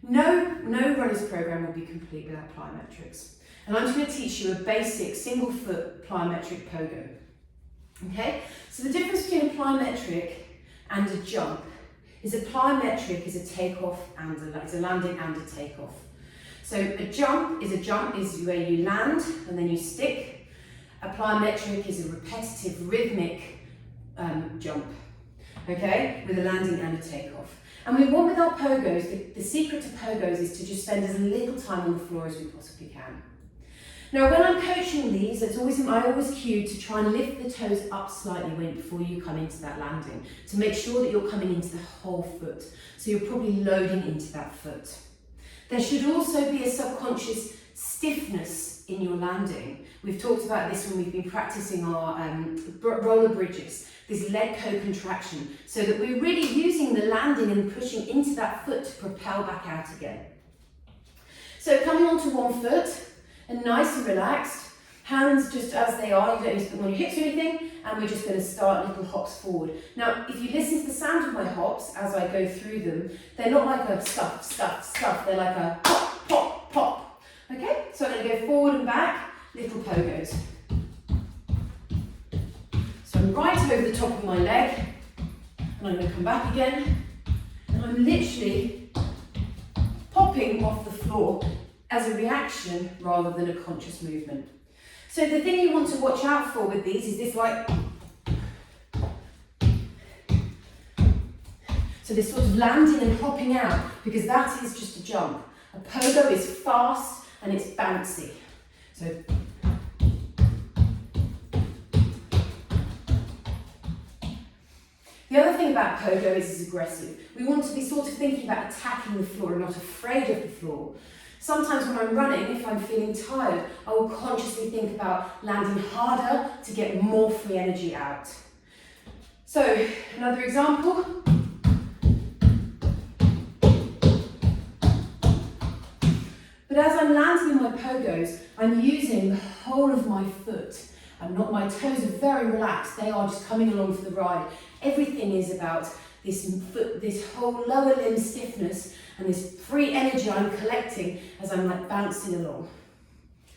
No runner's program will be complete without plyometrics. And I'm just going to teach you a basic single foot plyometric pogo. Okay? So the difference between a plyometric and a jump is a plyometric is a takeoff and it's a landing and a takeoff. So a jump is where you land and then you stick. A plyometric is a repetitive, rhythmic jump, okay, with a landing and a takeoff. And we want with our pogos, the secret to pogos is to just spend as little time on the floor as we possibly can. Now, when I'm coaching these, I always cue to try and lift the toes up slightly before you come into that landing, to make sure that you're coming into the whole foot. So you're probably loading into that foot. There should also be a subconscious stiffness in your landing. We've talked about this when we've been practicing our roller bridges, this leg co-contraction, so that we're really using the landing and pushing into that foot to propel back out again. So coming onto one foot, and nice and relaxed, hands just as they are, you don't need to put them on your hips or anything, and we're just going to start little hops forward. Now, if you listen to the sound of my hops as I go through them, they're not like a stuff, stuff, stuff, they're like a pop, pop, pop. Okay, so I'm going to go forward and back, little pogos. So I'm right over the top of my leg, and I'm going to come back again, and I'm literally popping off the floor as a reaction rather than a conscious movement. So the thing you want to watch out for with these is this so this sort of landing and hopping out, because that is just a jump. A pogo is fast and it's bouncy. So the other thing about pogo is it's aggressive. We want to be sort of thinking about attacking the floor and not afraid of the floor. Sometimes when I'm running, if I'm feeling tired, I will consciously think about landing harder to get more free energy out. So, another example. But as I'm landing in my pogos, I'm using the whole of my foot. My toes are very relaxed, they are just coming along for the ride. Everything is about this whole lower limb stiffness and this free energy I'm collecting as I'm like bouncing along.